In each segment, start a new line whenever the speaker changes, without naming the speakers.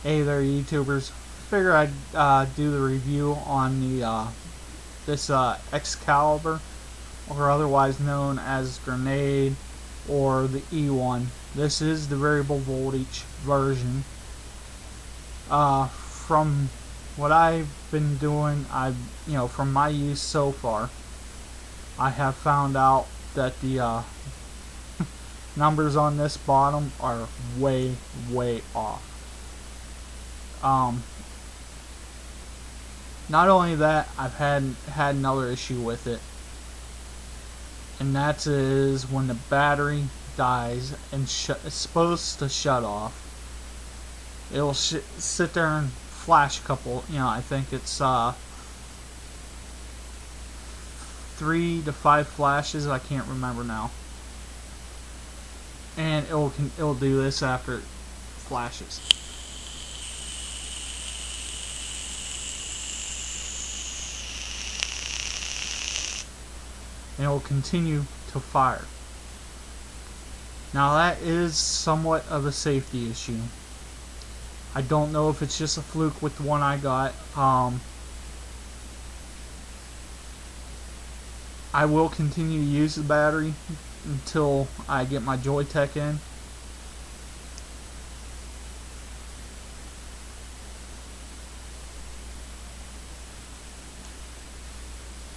Hey there, YouTubers. Figure I'd do the review on the this Excalibur, or otherwise known as Grenade, or the E1. This is the variable voltage version. From what I've been doing, from my use so far, I have found out that the numbers on this bottom are way off. Not only that, I've had another issue with it, and that is when the battery dies and it's supposed to shut off. It'll sit there and flash a couple. I think it's 3 to 5 flashes. I can't remember now. And it'll do this after it flashes. And it will continue to fire. Now that is somewhat of a safety issue. I don't know if it's just a fluke with the one I got. I will continue to use the battery until I get my Joytech in.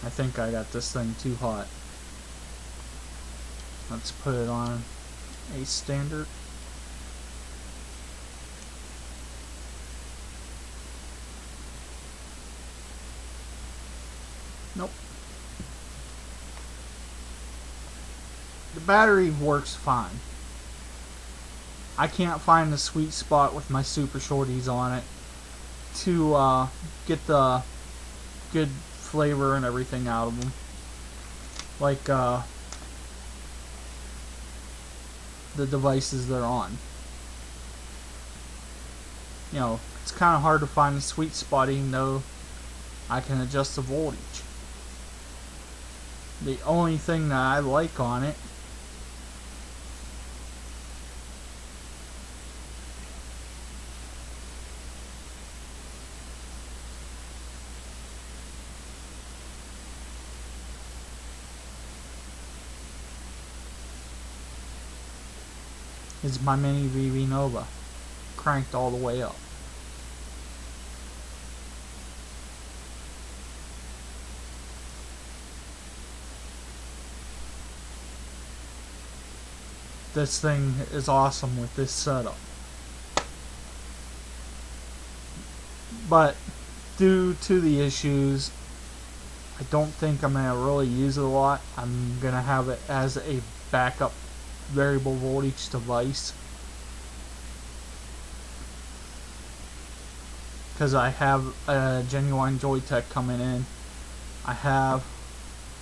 I think I got this thing too hot. Let's put it on a standard. Nope. The battery works fine. I can't find the sweet spot with my super shorties on it to get the good flavor and everything out of them, like the devices they're on. It's kind of hard to find the sweet spot, even though I can adjust the voltage. The only thing that I like on it is my mini VV Nova, cranked all the way up. This thing is awesome with this setup. But due to the issues, I don't think I'm going to really use it a lot. I'm going to have it as a backup variable voltage device, because I have a genuine Joytech coming in. I have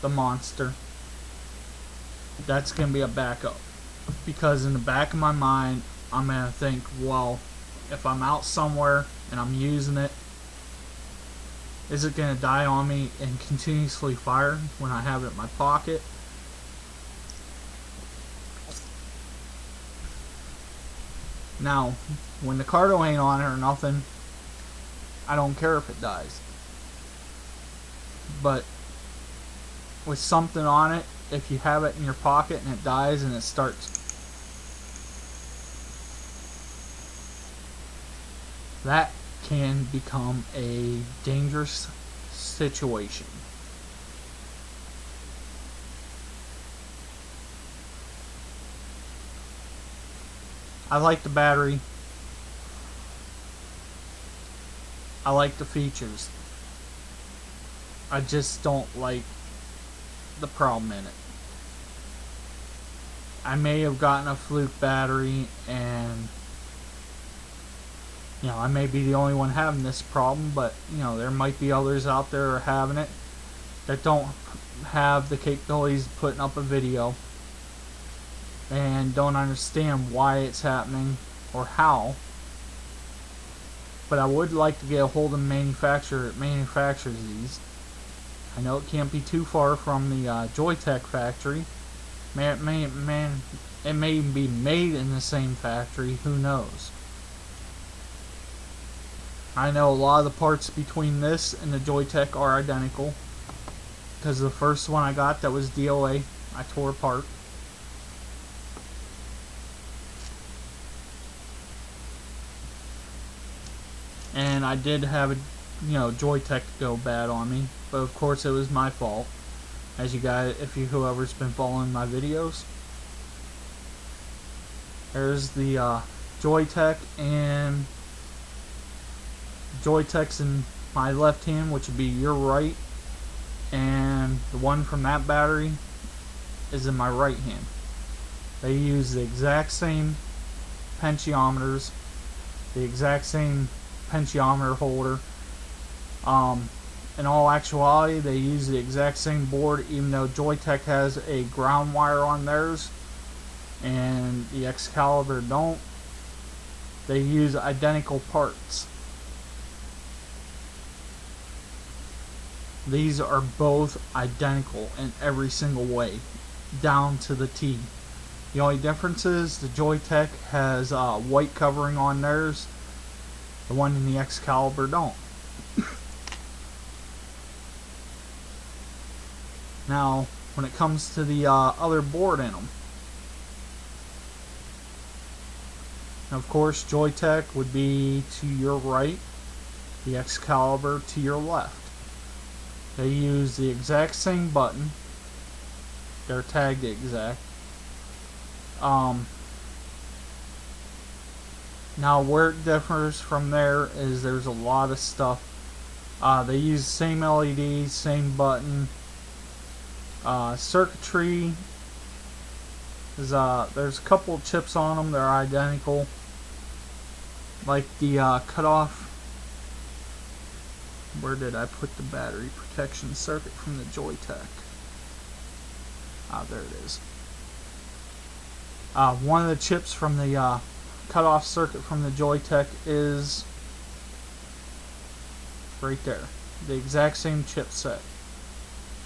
the Monster. That's going to be a backup, because in the back of my mind I'm going to think, well, if I'm out somewhere and I'm using it, is it going to die on me and continuously fire when I have it in my pocket? Now, when the cardo ain't on it or nothing, I don't care if it dies. But with something on it, if you have it in your pocket and it dies and it starts, that can become a dangerous situation. I like the battery. I like the features. I just don't like the problem in it. I may have gotten a fluke battery, and I may be the only one having this problem, but there might be others out there having it that don't have the capabilities of putting up a video and don't understand why it's happening or how. But I would like to get a hold of the manufacturer that manufactures these. I know it can't be too far from the Joytech factory. It may even be made in the same factory. Who knows? I know a lot of the parts between this and the Joytech are identical, because the first one I got that was DOA, I tore apart. And I did have a, Joytech go bad on me, but of course it was my fault. As you guys, whoever's been following my videos, there's the Joytech, and Joytech's in my left hand, which would be your right, and the one from that battery is in my right hand. They use the exact same potentiometers, the exact same potentiometer holder. In all actuality, they use the exact same board, even though Joytech has a ground wire on theirs and the Excalibur don't. They use identical parts. These are both identical in every single way, down to the T. The only difference is the Joytech has white covering on theirs. The one in the Excalibur don't. Now, when it comes to the other board in them, of course, Joytech would be to your right, the Excalibur to your left. They use the exact same button. They're tagged exact. Now, where it differs from there is there's a lot of stuff. They use the same LEDs, same button. Circuitry is there's a couple of chips on them that are identical, like the cutoff. Where did I put the battery protection circuit from the Joytech? There it is. One of the chips from the cutoff circuit from the Joytech is right there, the exact same chip set.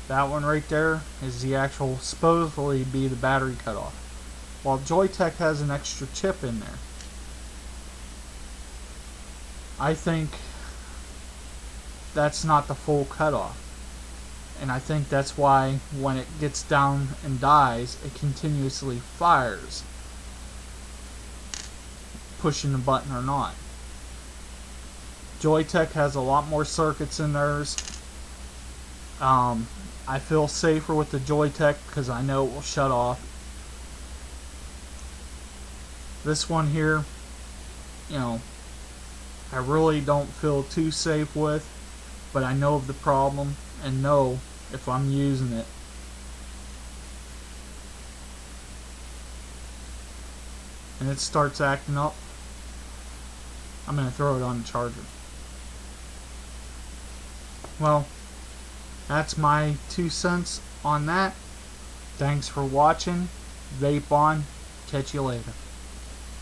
That one right there is the actual, supposedly be the battery cutoff, while Joytech has an extra chip in there. I think that's not the full cutoff, and I think that's why when it gets down and dies, it continuously fires, pushing the button or not. Joytech has a lot more circuits in theirs. I feel safer with the Joytech because I know it will shut off. This one here, I really don't feel too safe with, but I know of the problem and know if I'm using it. And it starts acting up, I'm going to throw it on the charger. Well, that's my 2 cents on that. Thanks for watching. Vape on. Catch you later.